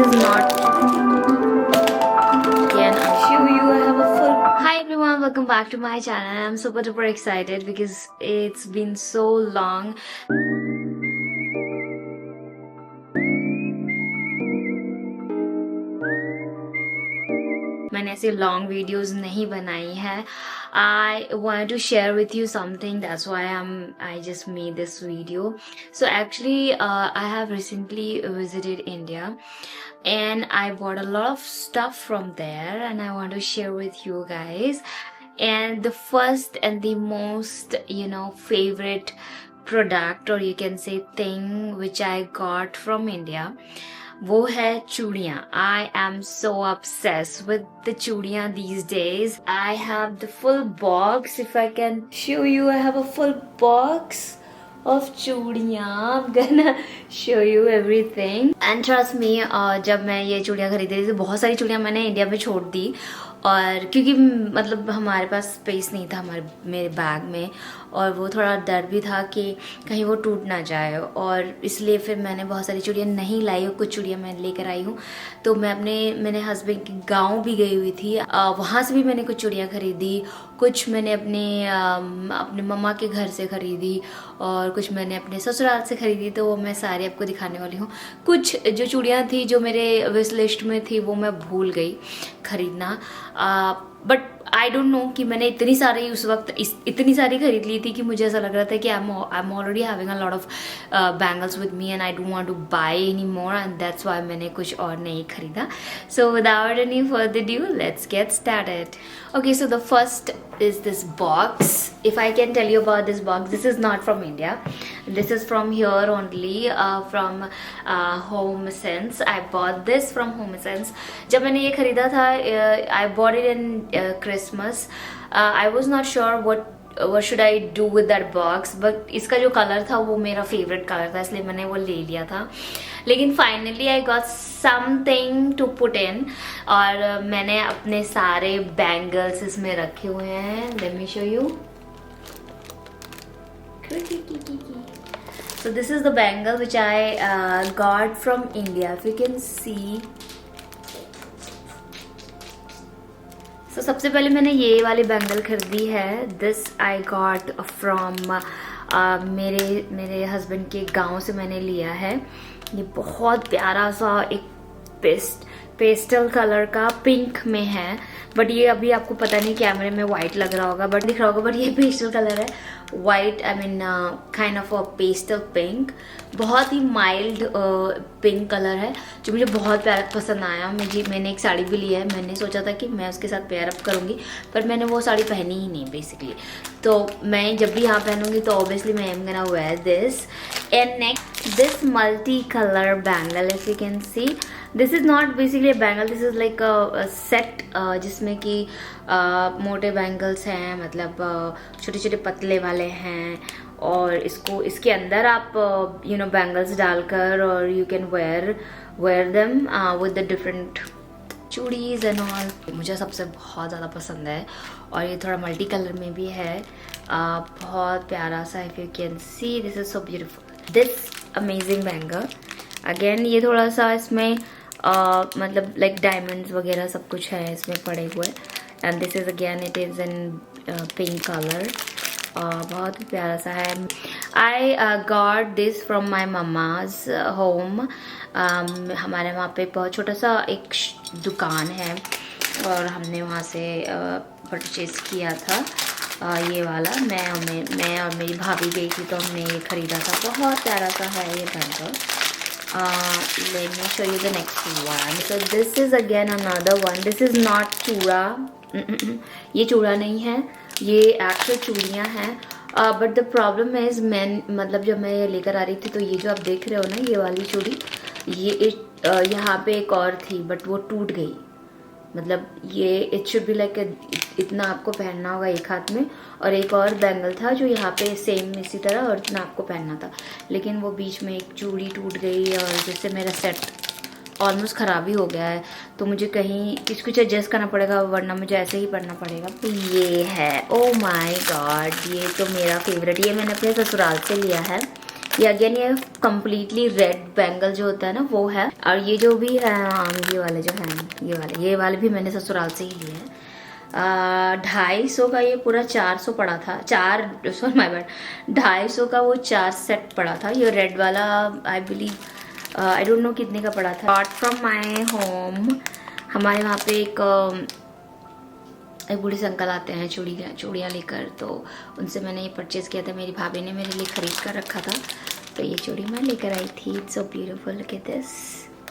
is not. Can I show you? I have a full. Hi everyone, welcome back to my channel. I'm super duper excited because it's been so long. मैंने ऐसे long videos नहीं बनाई है. I wanted to share with you something. That's why I just made this video. So actually, I have recently visited India, and I bought a lot of stuff from there, and I want to share with you guys. And the first and the most, favorite product, or you can say thing, which I got from India, वो है चूड़ियाँ. I am so obsessed with the चूड़ियाँ these days. I have the full box. If I can show you, I have a full box of चूड़ियाँ. I'm gonna show you everything. And trust me, जब मैं ये चूड़ियाँ खरीदी थी तो बहुत सारी चूड़ियाँ मैंने इंडिया में छोड़ दी, और क्योंकि मतलब हमारे पास स्पेस नहीं था मेरे बैग में, और वो थोड़ा डर भी था कि कहीं वो टूट ना जाए, और इसलिए फिर मैंने बहुत सारी चूड़ियाँ नहीं लाई. और कुछ चूड़ियाँ मैं लेकर आई हूँ. तो मैंने हस्बैंड के गांव भी गई हुई थी, वहाँ से भी मैंने कुछ चूड़ियाँ खरीदी. कुछ मैंने अपने मम्मा के घर से खरीदी, और कुछ मैंने अपने ससुराल से खरीदी. तो वो मैं सारी आपको दिखाने वाली हूँ. कुछ जो चूड़ियाँ थी जो मेरे विश लिस्ट में थी वो मैं भूल गई खरीदना. बट आई डोंट नो कि मैंने इतनी सारी उस वक्त इतनी सारी खरीद ली थी कि मुझे ऐसा लग रहा था कि I am already having a lot of bangles with me, and I don't want to buy any more, and that's why मैंने कुछ और नहीं खरीदा. So without any further due, let's get started. Okay, so the first is this box. If I can tell you about this box, this is not from India. This is from here only, from Home Sense. I bought this from Home Sense. जब मैंने ये खरीदा था, I bought it in Christmas. I was not sure what should I do with that box, but इसका जो colour था वो मेरा फेवरेट कलर था, इसलिए मैंने वो ले लिया था. लेकिन finally I got something to put in, और मैंने अपने सारे बैंगल्स इसमें रखे हुए हैं. Let me show you. So this is the bangle which I got from India. If you can see. So सबसे पहले मैंने ये वाली बैंगल खरीदी है. This I got from मेरे हस्बैंड के गांव से मैंने लिया है. ये बहुत प्यारा सा एक पेस्टल कलर का पिंक में है, बट ये अभी आपको पता नहीं कैमरे में वाइट लग रहा होगा, बट दिख रहा होगा, बट ये पेस्टल कलर है. White, I mean kind of a pastel pink. बहुत ही माइल्ड पिंक कलर है जो मुझे बहुत प्यारा पसंद आया. मैंने एक साड़ी भी ली है. मैंने सोचा था कि मैं उसके साथ पेयर अप करूँगी, पर मैंने वो साड़ी पहनी ही नहीं बेसिकली. तो मैं जब भी यहाँ पहनूंगी तो ऑब्वियसली मैं am gonna wear this. And next, this multi colour bangle. If you can see, this is not basically a bangle, this is like a set, जिसमें कि मोटे बैंगल्स हैं, मतलब छोटे छोटे पतले वाले हैं, और इसके अंदर आप बैंगल्स डालकर, और you can wear them with the different चूड़ीज एंड ऑल. मुझे सबसे बहुत ज़्यादा पसंद है, और ये थोड़ा मल्टी कलर में भी है. बहुत प्यारा सा. If you can see, this is so beautiful. This amazing bangle again, ये थोड़ा सा इसमें मतलब लाइक डायमंड्स वगैरह सब कुछ है इसमें पड़े हुए. And this is again, it is in pink colour. बहुत ही प्यारा सा है. I got this from my mamma's home. हमारे वहाँ पे बहुत छोटा सा एक दुकान है, और हमने वहाँ से परचेज किया था ये वाला. मैं और मेरी भाभी गई थी तो हमने ये खरीदा था. बहुत प्यारा सा है ये bangle. Let me show you the next one. So this is again another one. This is not चूड़ा. ये चूड़ा नहीं है, ये एक्चुअल चूड़ियाँ हैं. बट द प्रॉब्लम इज, मतलब जब मैं ये लेकर आ रही थी तो ये जो आप देख रहे हो ना, ये वाली चूड़ी, ये यहाँ पे एक और थी, बट वो टूट गई. मतलब ये इट शुड बी लाइक इतना आपको पहनना होगा एक हाथ में, और एक और बैंगल था जो यहाँ पे सेम इसी तरह, और इतना आपको पहनना था. लेकिन वो बीच में एक चूड़ी टूट गई, और जिससे मेरा सेट ऑलमोस्ट ख़राब ही हो गया है. तो मुझे कहीं कुछ एडजस्ट करना पड़ेगा, वरना मुझे ऐसे ही पढ़ना पड़ेगा. तो ये है, ओ माय गॉड, ये तो मेरा फेवरेट. ये मैंने अपने ससुराल से लिया है. ये अगेन ये कम्प्लीटली रेड बैंगल जो होता है ना वो है। और ये जो भी है ये वाले जो हैं ये वाले भी मैंने ससुराल से ही लिए हैं। 250 का ये पूरा 400 पड़ा था, 250 का वो 4 सेट पड़ा था। ये रेड वाला I believe I don't know कितने का पड़ा था। अपार्ट फ्रॉम माई होम हमारे वहाँ पे एक बूढ़े से अंकल आते हैं चूड़ियाँ लेकर, तो उनसे मैंने ये परचेज किया था। मेरी भाभी ने मेरे लिए खरीद कर रखा था, तो ये चूड़ी मैं लेकर आई थी। It's so beautiful, look at this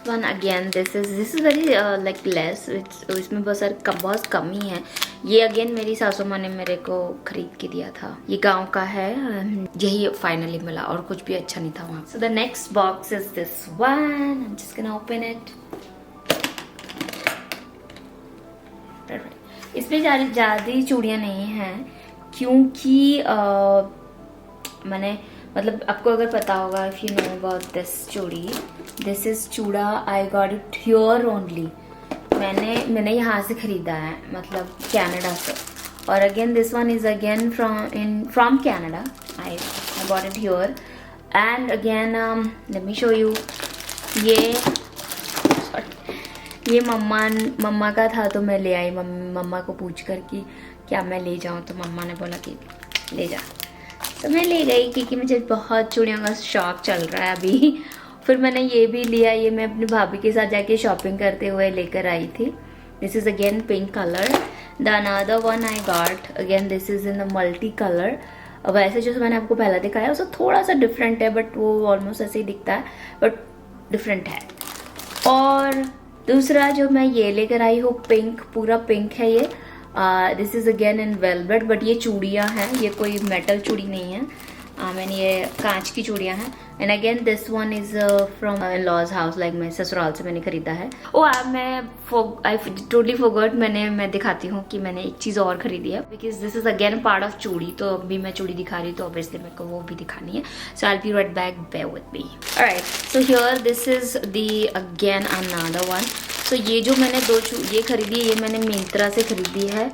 one again. This is very like less, इसमें बहुत कम ही है। ये अगेन मेरी सासू माँ ने मेरे को खरीद के दिया था। ये गांव का है, यही फाइनली मिला और कुछ भी अच्छा नहीं था वहाँ। So the next box is this one, I am just gonna open it. इसमें ज़्यादा चूड़ियाँ नहीं हैं क्योंकि मैंने मतलब आपको अगर पता होगा, if you know about this चूड़ी, दिस इज़ चूड़ा I got it here only. मैंने यहाँ से ख़रीदा है, मतलब कनाडा से। और again this one is again from Canada. I got it here and again let me show you. ये मम्मा का था तो मैं ले आई मम्मा को पूछ कर कि क्या मैं ले जाऊं, तो मम्मा ने बोला कि ले जा, तो मैं ले गई क्योंकि मुझे बहुत चूड़ियों का शौक चल रहा है अभी। फिर मैंने ये भी लिया, ये मैं अपनी भाभी के साथ जाके शॉपिंग करते हुए लेकर आई थी। This is again pink colour. The another one I got again, this is in the multi colour. वैसे जो मैंने आपको पहला दिखाया उससे थोड़ा सा डिफरेंट है, बट वो ऑलमोस्ट ऐसे ही दिखता है, बट डिफरेंट है। और दूसरा जो मैं ये लेकर आई हूँ पिंक, पूरा पिंक है ये। This is again in velvet, but ये चूड़ियाँ हैं, ये कोई मेटल चूड़ी नहीं है। मैंने ये कांच की चूड़ियाँ हैं। And again this one is from laws house, like मैं ससुराल से मैंने खरीदा है। मैं टोटली फॉरगॉट, मैं दिखाती हूँ कि मैंने एक चीज़ और खरीदी है, because this is again part of चूड़ी। तो अभी मैं चूड़ी दिखा रही हूँ तो ऑब्वियसली मेरे को वो भी दिखानी है। So I will be right back, bear with me. Alright, so here this is the again another one. तो ये जो मैंने ये खरीदी है, ये मैंने मिंत्रा से खरीदी है।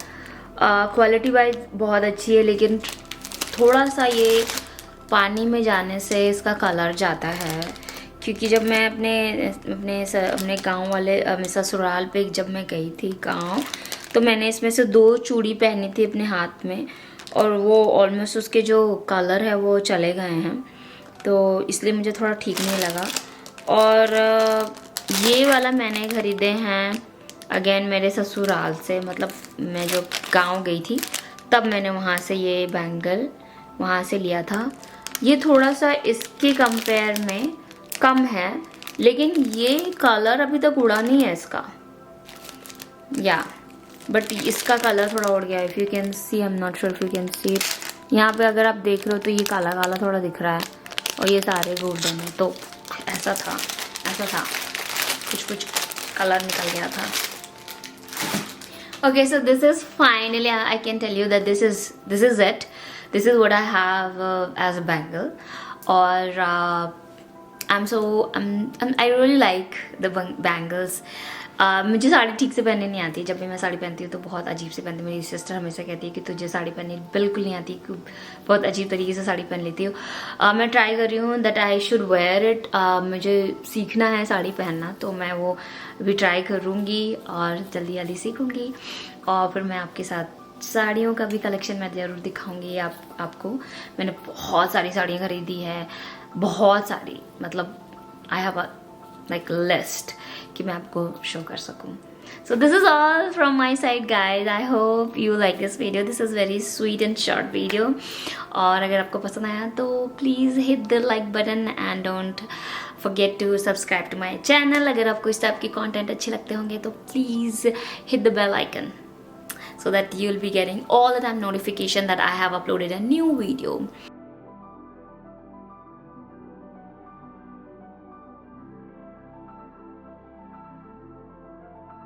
क्वालिटी वाइज बहुत अच्छी है, लेकिन थोड़ा सा ये पानी में जाने से इसका कलर जाता है। क्योंकि जब मैं अपने गांव वाले ससुराल पे जब मैं गई थी गांव, तो मैंने इसमें से 2 चूड़ी पहनी थी अपने हाथ में, और वो ऑलमोस्ट उसके जो कलर है वो चले गए हैं, तो इसलिए मुझे थोड़ा ठीक नहीं लगा। और ये वाला मैंने खरीदे हैं अगेन मेरे ससुराल से, मतलब मैं जो गांव गई थी तब मैंने वहाँ से ये बैंगल वहाँ से लिया था। ये थोड़ा सा इसके कंपेयर में कम है, लेकिन ये कलर अभी तक उड़ा नहीं है इसका, या बट इसका कलर थोड़ा उड़ गया है। If you can C, I am not sure if you can see it. यहाँ पे अगर आप देख रहे हो तो ये काला काला थोड़ा दिख रहा है, और ये सारे गोल्डन है। तो ऐसा था कुछ कलर निकल गया था। Okay, so this is finally, I can tell you that this is it. This is what I have as a bangle. Or I really like the bangles. मुझे साड़ी ठीक से पहनने नहीं आती। जब भी मैं साड़ी पहनती हूँ तो बहुत अजीब से पहनती हूँ। मेरी सिस्टर हमेशा कहती है कि तुझे साड़ी पहननी बिल्कुल नहीं आती, बहुत अजीब तरीके से साड़ी पहन लेती हूँ। मैं ट्राई कर रही हूँ that I should wear it. मुझे सीखना है साड़ी पहनना, तो मैं वो भी ट्राई करूँगी और जल्दी सीखूँगी। और फिर मैं आपके साथ साड़ियों का भी कलेक्शन मैं ज़रूर दिखाऊँगी आपको। मैंने बहुत सारी साड़ियाँ खरीदी है, बहुत सारी, मतलब I have a like list कि मैं आपको शो कर सकूं। So this is all from my side guys. I hope you like this video. This is very sweet and short video. और अगर आपको पसंद आया तो please hit the like button and don't forget to subscribe to my channel. अगर आपको इस type की content अच्छे लगते होंगे तो please hit the bell icon so that you will be getting all the time notification that I have uploaded a new video.